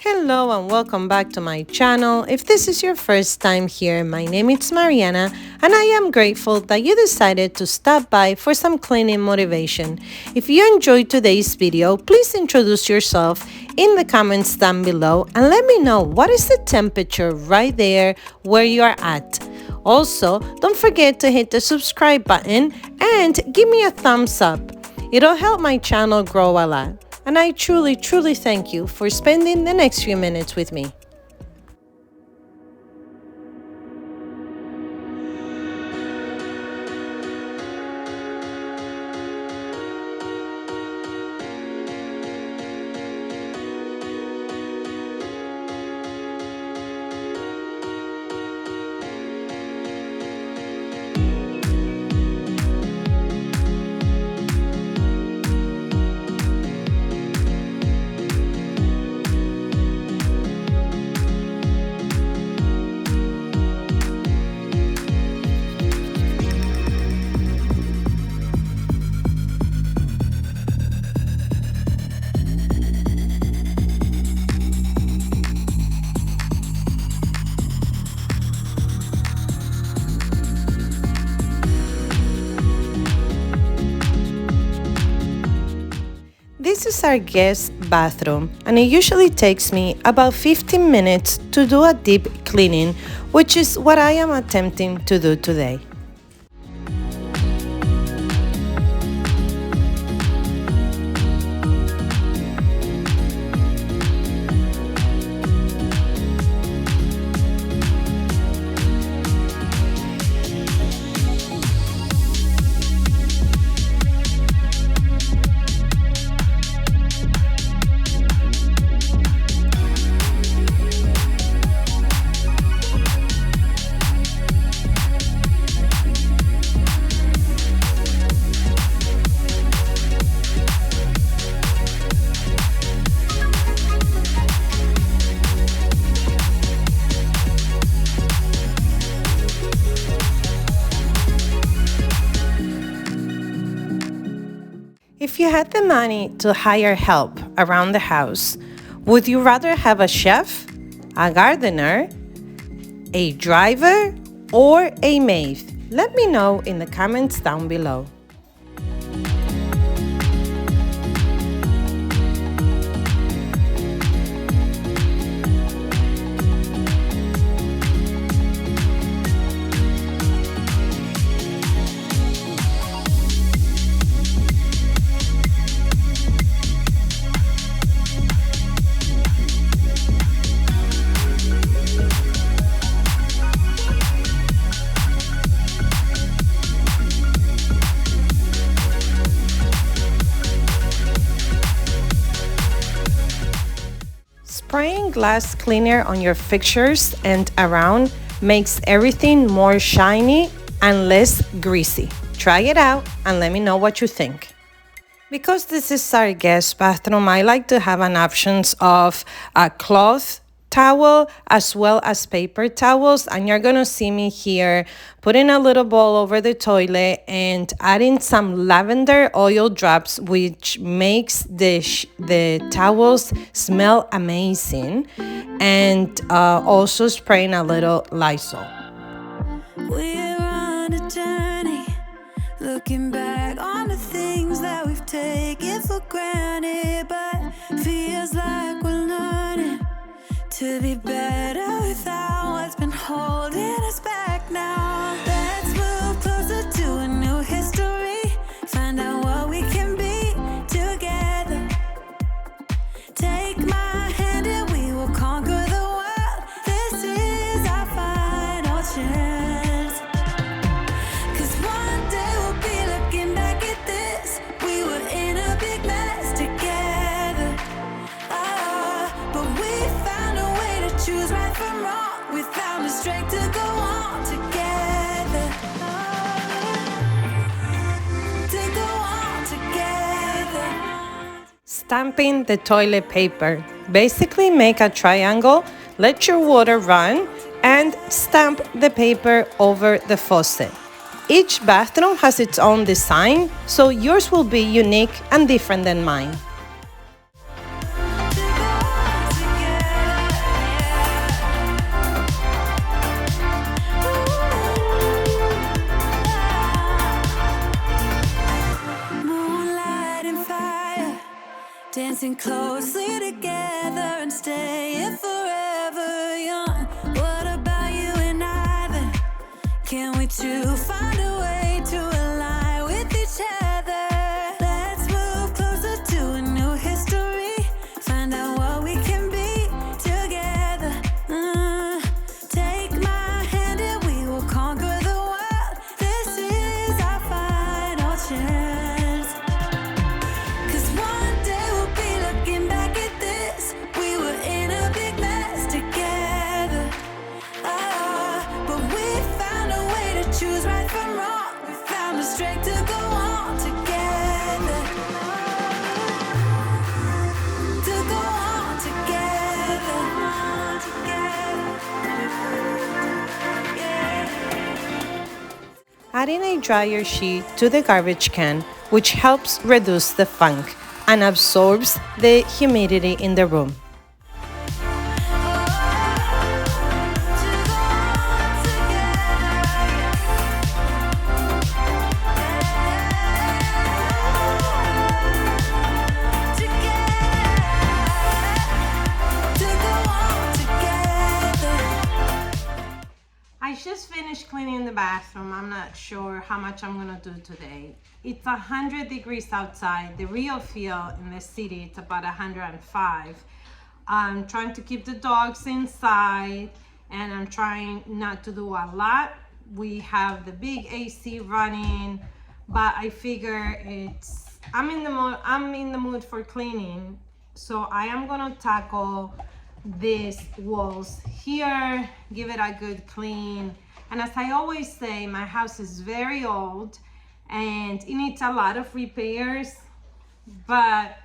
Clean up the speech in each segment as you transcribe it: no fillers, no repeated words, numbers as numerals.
Hello and welcome back to my channel. If this is your first time here, my name is Mariana and I am grateful that you decided to stop by for some cleaning motivation. If you enjoyed today's video, please introduce yourself in the comments down below and let me know what is the temperature right there where you are at. Also, don't forget to hit the subscribe button and give me a thumbs up. It'll help my channel grow a lot. And I truly thank you for spending the next few minutes with me. This is our guest bathroom and it usually takes me about 15 minutes to do a deep cleaning, which is what I am attempting to do today. If you had the money to hire help around the house, would you rather have a chef, a gardener, a driver, or a maid? Let me know in the comments down below. Spraying glass cleaner on your fixtures and around makes everything more shiny and less greasy. Try it out and let me know what you think. Because this is our guest bathroom, I like to have an options of a cloth towel as well as paper towels, and you're gonna see me here putting a little bowl over the toilet and adding some lavender oil drops, which makes the towels smell amazing, and also spraying a little Lysol. We're on a journey, looking back on the things that we've taken for granted, but feels like we're learning to be better without what's been holding us back now. Let's move closer to a new history, find out what we can be together. Take my hand and we will conquer the world. This is our final chance. 'Cause one day we'll be looking back at this. We were in a big mess together. But we found a way to choose right from wrong. We found the strength to go on together. To go on together. Stamping the toilet paper. Basically make a triangle, let your water run, and stamp the paper over the faucet. Each bathroom has its own design, so yours will be unique and different than mine. Moonlight and fire, dancing closely together and staying forever young. What about you and I then? Can we two find a way to align with each other? Let's move closer to a new history. Find out what we can be together. Take my hand and we will conquer the world. This is our final chance. 'Cause one day we'll be looking back at this. We were in a big mess together. But we found a way to choose right from wrong. We found the strength to go on together. To go on together. Yeah. Adding a dryer sheet to the garbage can, which helps reduce the funk and absorbs the humidity in the room. I just finished cleaning the bathroom. I'm not sure how much I'm gonna do today. It's 100 degrees outside. The real feel in the city, it's about 105. I'm trying to keep the dogs inside and I'm trying not to do a lot. We have the big AC running, but I figure I'm in the mood for cleaning. So I am gonna tackle these walls here, give it a good clean. And as I always say, my house is very old and it needs a lot of repairs, but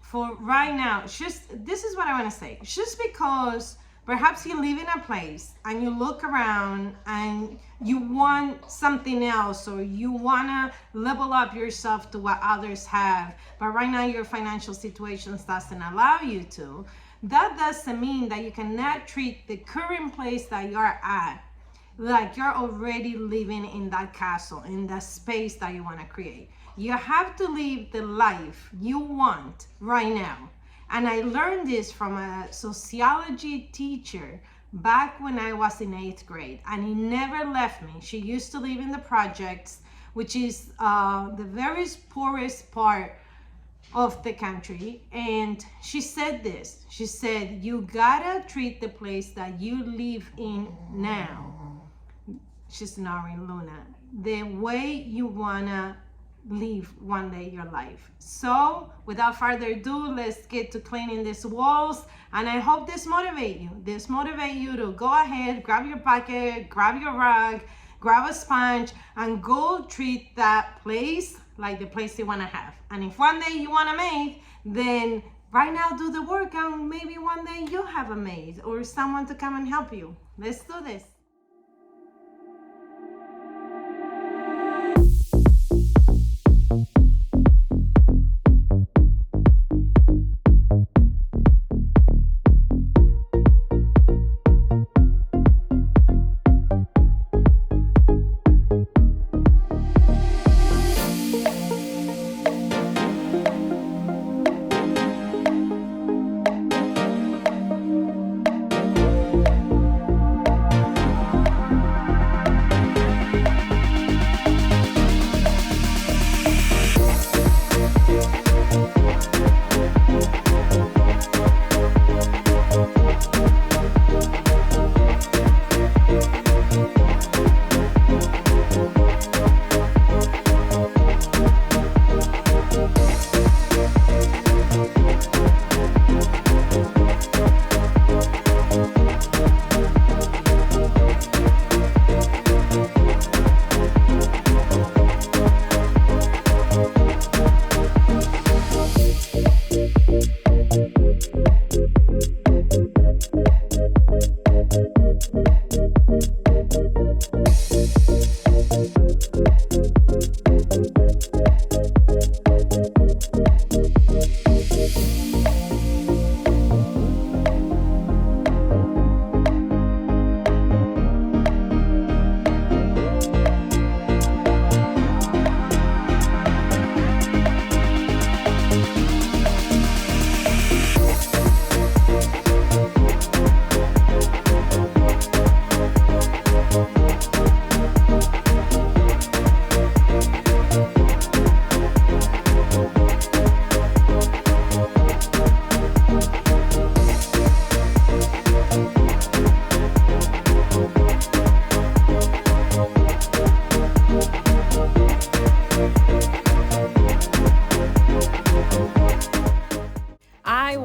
for right now, this is what I want to say. Just because perhaps you live in a place and you look around and you want something else, or you want to level up yourself to what others have, but right now your financial situation doesn't allow you to, that doesn't mean that you cannot treat the current place that you're at like you're already living in that castle, in that space that you want to create. You have to live the life you want right now. And I learned this from a sociology teacher back when I was in 8th grade, and he never left me. She used to live in the projects, which is the very poorest part of the country. And she said this, she said, you gotta treat the place that you live in now, she's snoring Luna, the way you wanna live one day your life. So without further ado, let's get to cleaning these walls. And I hope this motivate you to go ahead, grab your bucket, grab your rug, grab a sponge, and go treat that place like the place you want to have. And if one day you want a maid, then right now do the work, and maybe one day you'll have a maid or someone to come and help you. Let's do this.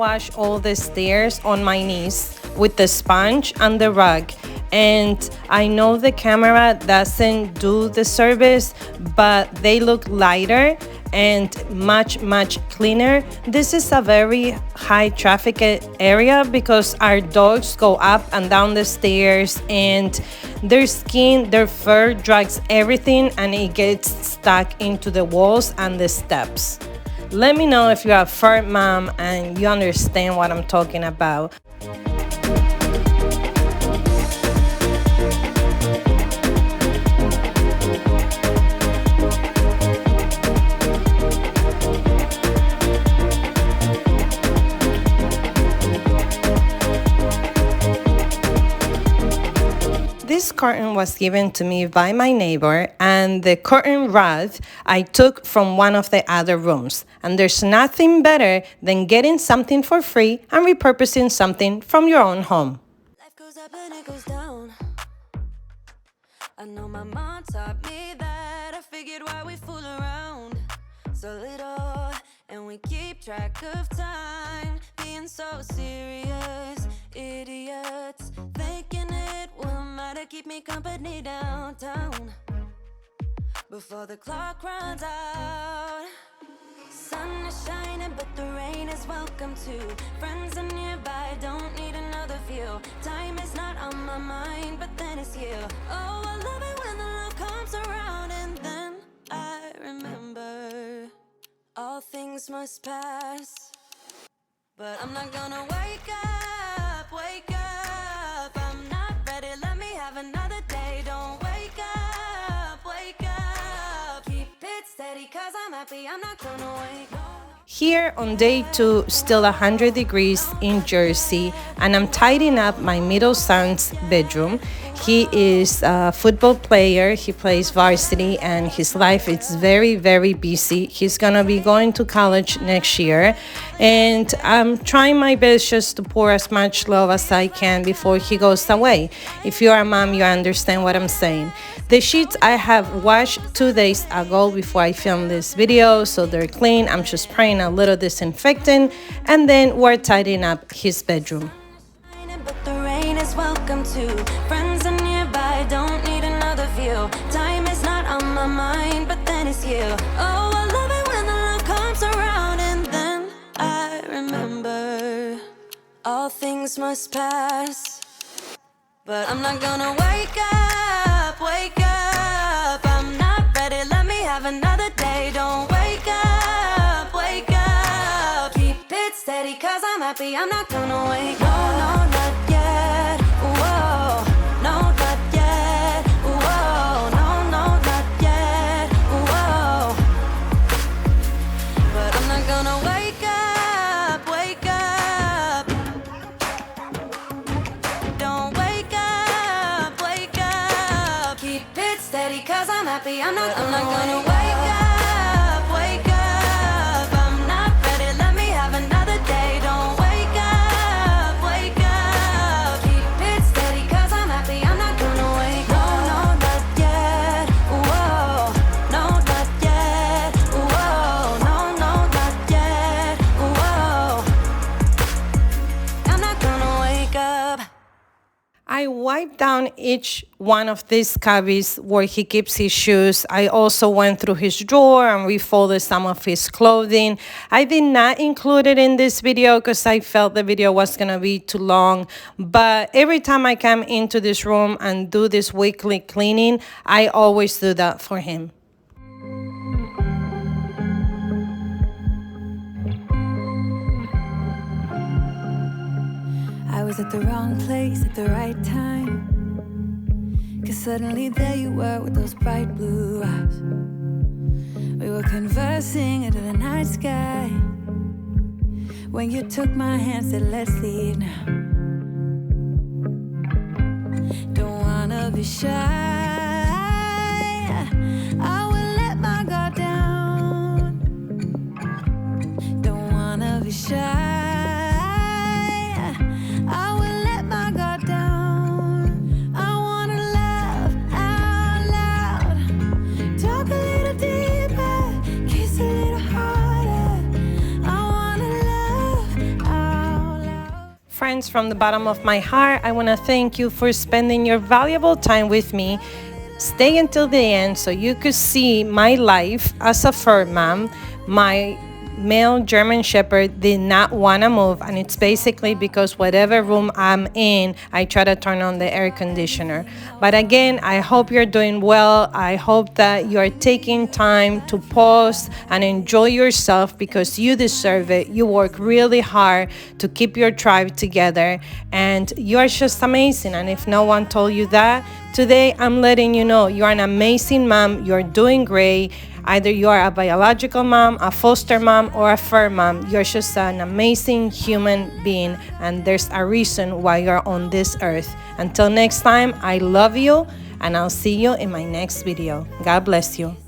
wash all the stairs on my knees with the sponge and the rug. And I know the camera doesn't do the service, but they look lighter and much cleaner. This is a very high traffic area because our dogs go up and down the stairs, and their skin, their fur drags everything and it gets stuck into the walls and the steps. Let me know if you're a fur mom and you understand what I'm talking about. This curtain was given to me by my neighbor, and the curtain rod I took from one of the other rooms. And there's nothing better than getting something for free and repurposing something from your own home. Life goes up and it goes down. I know my mom taught me that. I figured why we fool around so little, and we keep track of time, being so serious, idiots, thinking it will matter, keep me company downtown before the clock runs out. Sun is shining, but the rain is welcome too. Friends are nearby, don't need another view. Time is not on my mind, but then it's you. Oh, I love it when the love comes around, and then I remember all things must pass. But I'm not gonna wake up, wake up. I'm not ready, let me have another day. Don't wake up, wake up. Keep it steady, cause I'm happy, I'm not gonna wake up. Here on day 2, still 100 degrees in Jersey, and I'm tidying up my middle son's bedroom. He is a football player, he plays varsity, and his life is very busy. He's gonna be going to college next year, and I'm trying my best just to pour as much love as I can before he goes away. If you're a mom, you understand what I'm saying. The sheets I have washed 2 days ago before I filmed this video, so they're clean. I'm just spraying a little disinfectant, and then we're tidying up his bedroom. But the rain is welcome too. Friends are nearby, don't need another view. Time is not on my mind, but then it's you. Oh, I love it when the love comes around, and then I remember all things must pass. But I'm not gonna wake up, wake up. I'm not ready, let me have another day. Don't wake up, wake up. Keep it steady, cause I'm happy, I'm not gonna wake up. No, not yet, whoa. No, not yet, whoa. No, not yet, whoa. But I'm not gonna wake up, wake up. Don't wake up, wake up. Keep it steady, cause I'm happy, I'm not gonna wake up, wake up. I'm not ready, let me have another day. Don't wake up, wake up. Keep it steady, cause I'm happy, I'm not gonna wake up. No, not yet, whoa. No, not yet, whoa. No, not yet, whoa. I'm not gonna wake up. I wipe down each one of these cubbies where he keeps his shoes. I also went through his drawer and refolded some of his clothing. I did not include it in this video because I felt the video was gonna be too long. But every time I come into this room and do this weekly cleaning, I always do that for him. I was at the wrong place at the right time, 'cause suddenly there you were with those bright blue eyes. We were conversing under the night sky when you took my hand, said let's leave now. Don't wanna be shy, I will let my guard down. Don't wanna be shy, I will let my guard down. I wanna laugh out loud, talk a little deeper, kiss a little harder. I wanna laugh out friends, from the bottom of my heart, I want to thank you for spending your valuable time with me. Stay until the end so you could see my life as a fur mom. My male German Shepherd did not want to move, and it's basically because whatever room I'm in, I try to turn on the air conditioner. But again, I hope you're doing well. I hope that you're taking time to pause and enjoy yourself because you deserve it. You work really hard to keep your tribe together, and you're just amazing. And if no one told you that, today I'm letting you know you're an amazing mom. You're doing great. Either you are a biological mom, a foster mom, or a fur mom. You're just an amazing human being, and there's a reason why you're on this earth. Until next time, I love you, and I'll see you in my next video. God bless you.